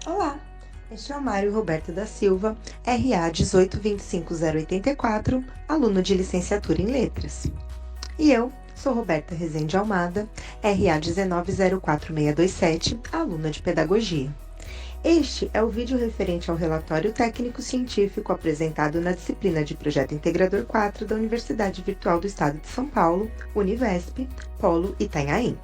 Olá, este é o Mário Roberto da Silva, RA 1825084, aluno de licenciatura em Letras. E eu sou Roberta Rezende Almada, RA 1904627, aluna de Pedagogia. Este é o vídeo referente ao relatório técnico-científico apresentado na disciplina de Projeto Integrador 4 da Universidade Virtual do Estado de São Paulo, Univesp, Polo Itanhaém.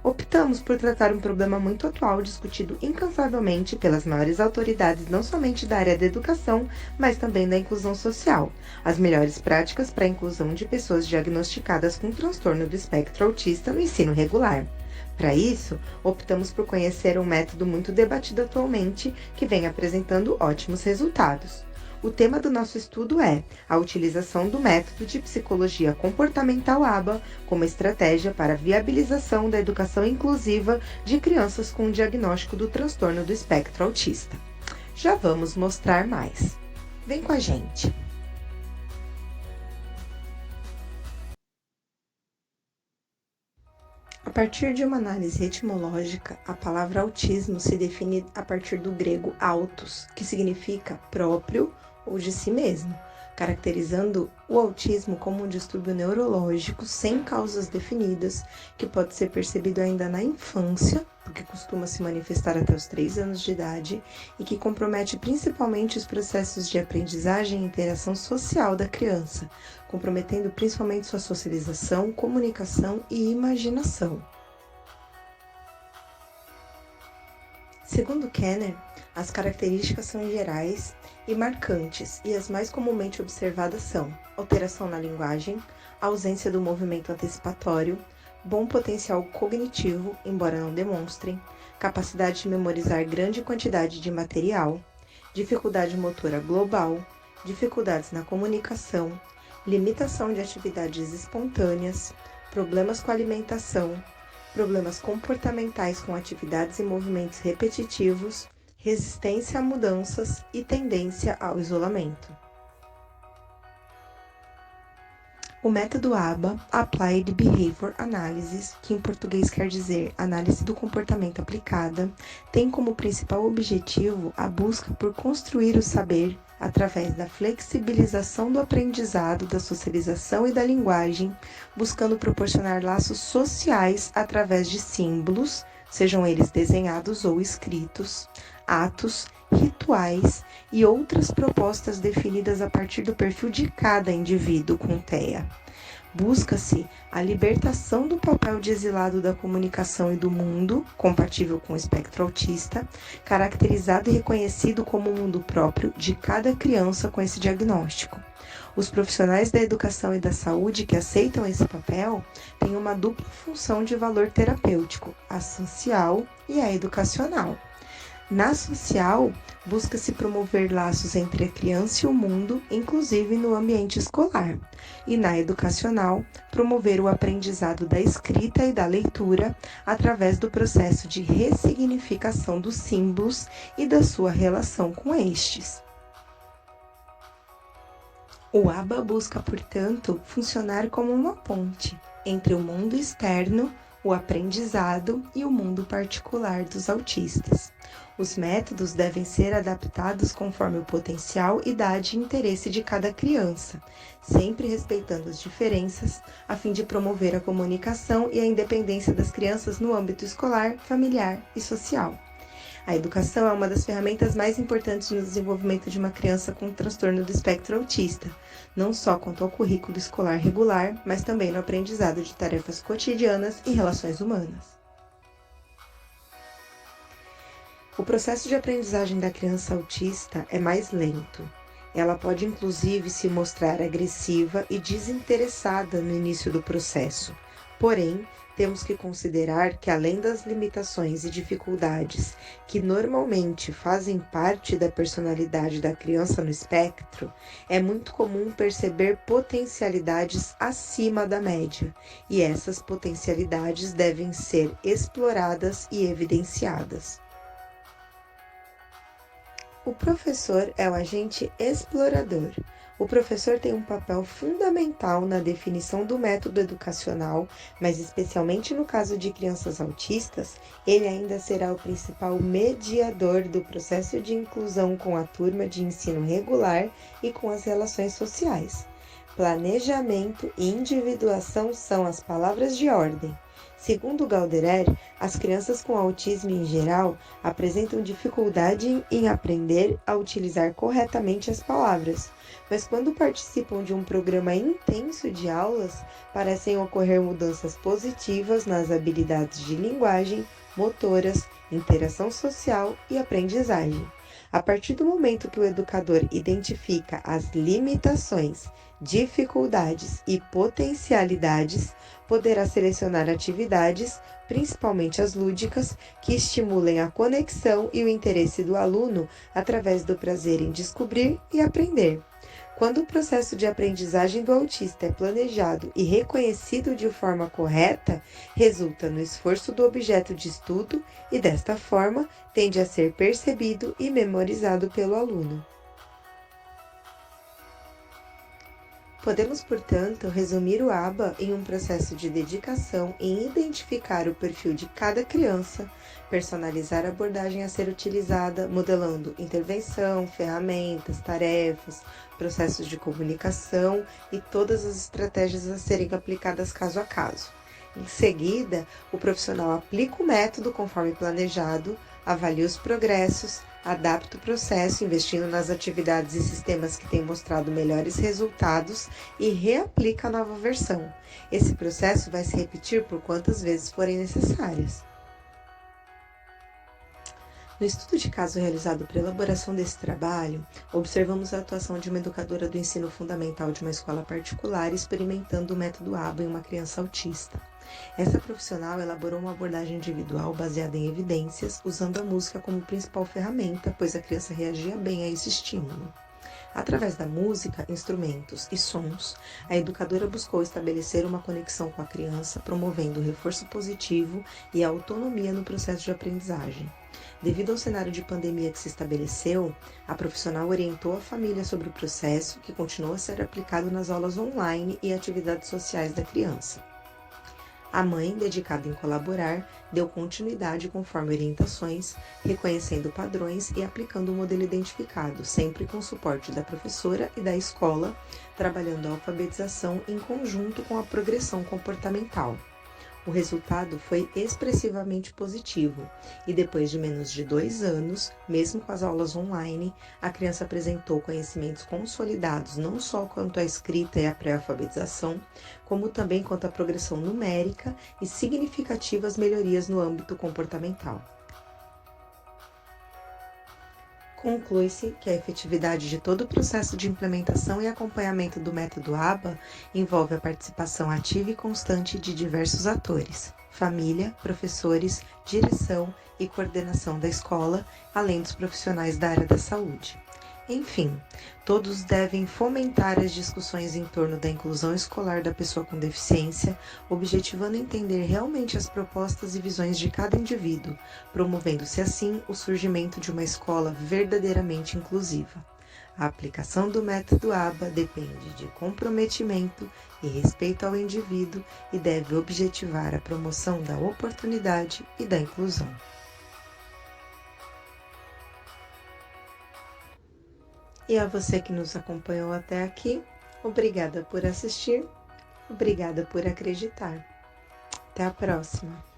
Optamos por tratar um problema muito atual discutido incansavelmente pelas maiores autoridades não somente da área da educação, mas também da inclusão social, as melhores práticas para a inclusão de pessoas diagnosticadas com transtorno do espectro autista no ensino regular. Para isso, optamos por conhecer um método muito debatido atualmente que vem apresentando ótimos resultados. O tema do nosso estudo é a utilização do método de psicologia comportamental ABA como estratégia para a viabilização da educação inclusiva de crianças com diagnóstico do transtorno do espectro autista. Já vamos mostrar mais. Vem com a gente! A partir de uma análise etimológica, a palavra autismo se define a partir do grego autos, que significa próprio ou de si mesmo, caracterizando o autismo como um distúrbio neurológico sem causas definidas, que pode ser percebido ainda na infância, porque costuma se manifestar até os 3 anos de idade, e que compromete principalmente os processos de aprendizagem e interação social da criança, comprometendo principalmente sua socialização, comunicação e imaginação. Segundo Kenner, as características são gerais e marcantes, e as mais comumente observadas são alteração na linguagem, ausência do movimento antecipatório, bom potencial cognitivo, embora não demonstrem, capacidade de memorizar grande quantidade de material, dificuldade motora global, dificuldades na comunicação, limitação de atividades espontâneas, problemas com alimentação, problemas comportamentais com atividades e movimentos repetitivos, resistência a mudanças e tendência ao isolamento. O método ABA, Applied Behavior Analysis, que em português quer dizer análise do comportamento aplicada, tem como principal objetivo a busca por construir o saber através da flexibilização do aprendizado, da socialização e da linguagem, buscando proporcionar laços sociais através de símbolos, sejam eles desenhados ou escritos, atos, rituais e outras propostas definidas a partir do perfil de cada indivíduo com TEA. Busca-se a libertação do papel de exilado da comunicação e do mundo, compatível com o espectro autista, caracterizado e reconhecido como o mundo próprio de cada criança com esse diagnóstico. Os profissionais da educação e da saúde que aceitam esse papel têm uma dupla função de valor terapêutico, a social e a educacional. Na social, busca-se promover laços entre a criança e o mundo, inclusive no ambiente escolar. E na educacional, promover o aprendizado da escrita e da leitura através do processo de ressignificação dos símbolos e da sua relação com estes. O ABA busca, portanto, funcionar como uma ponte entre o mundo externo, o aprendizado e o mundo particular dos autistas. Os métodos devem ser adaptados conforme o potencial, idade e interesse de cada criança, sempre respeitando as diferenças, a fim de promover a comunicação e a independência das crianças no âmbito escolar, familiar e social. A educação é uma das ferramentas mais importantes no desenvolvimento de uma criança com transtorno do espectro autista, não só quanto ao currículo escolar regular, mas também no aprendizado de tarefas cotidianas e relações humanas. O processo de aprendizagem da criança autista é mais lento. Ela pode inclusive se mostrar agressiva e desinteressada no início do processo. Porém, temos que considerar que, além das limitações e dificuldades que normalmente fazem parte da personalidade da criança no espectro, é muito comum perceber potencialidades acima da média, e essas potencialidades devem ser exploradas e evidenciadas. O professor é o agente explorador. O professor tem um papel fundamental na definição do método educacional, mas especialmente no caso de crianças autistas, ele ainda será o principal mediador do processo de inclusão com a turma de ensino regular e com as relações sociais. Planejamento e individuação são as palavras de ordem. Segundo Galderer, as crianças com autismo em geral apresentam dificuldade em aprender a utilizar corretamente as palavras, mas quando participam de um programa intenso de aulas, parecem ocorrer mudanças positivas nas habilidades de linguagem, motoras, interação social e aprendizagem. A partir do momento que o educador identifica as limitações, dificuldades e potencialidades, poderá selecionar atividades, principalmente as lúdicas, que estimulem a conexão e o interesse do aluno através do prazer em descobrir e aprender. Quando o processo de aprendizagem do autista é planejado e reconhecido de forma correta, resulta no esforço do objeto de estudo e, desta forma, tende a ser percebido e memorizado pelo aluno. Podemos, portanto, resumir o ABA em um processo de dedicação em identificar o perfil de cada criança, personalizar a abordagem a ser utilizada, modelando intervenção, ferramentas, tarefas, processos de comunicação e todas as estratégias a serem aplicadas caso a caso. Em seguida, o profissional aplica o método conforme planejado, avalia os progressos, adapta o processo, investindo nas atividades e sistemas que têm mostrado melhores resultados e reaplica a nova versão. Esse processo vai se repetir por quantas vezes forem necessárias. No estudo de caso realizado para a elaboração desse trabalho, observamos a atuação de uma educadora do ensino fundamental de uma escola particular experimentando o método ABA em uma criança autista. Essa profissional elaborou uma abordagem individual baseada em evidências, usando a música como principal ferramenta, pois a criança reagia bem a esse estímulo. Através da música, instrumentos e sons, a educadora buscou estabelecer uma conexão com a criança, promovendo o reforço positivo e a autonomia no processo de aprendizagem. Devido ao cenário de pandemia que se estabeleceu, a profissional orientou a família sobre o processo, que continuou a ser aplicado nas aulas online e atividades sociais da criança. A mãe, dedicada em colaborar, deu continuidade conforme orientações, reconhecendo padrões e aplicando o modelo identificado, sempre com o suporte da professora e da escola, trabalhando a alfabetização em conjunto com a progressão comportamental. O resultado foi expressivamente positivo e depois de menos de 2 anos, mesmo com as aulas online, a criança apresentou conhecimentos consolidados não só quanto à escrita e à pré-alfabetização, como também quanto à progressão numérica e significativas melhorias no âmbito comportamental. Conclui-se que a efetividade de todo o processo de implementação e acompanhamento do método ABA envolve a participação ativa e constante de diversos atores: família, professores, direção e coordenação da escola, além dos profissionais da área da saúde. Enfim, todos devem fomentar as discussões em torno da inclusão escolar da pessoa com deficiência, objetivando entender realmente as propostas e visões de cada indivíduo, promovendo-se assim o surgimento de uma escola verdadeiramente inclusiva. A aplicação do método ABA depende de comprometimento e respeito ao indivíduo e deve objetivar a promoção da oportunidade e da inclusão. E a você que nos acompanhou até aqui, obrigada por assistir, obrigada por acreditar. Até a próxima!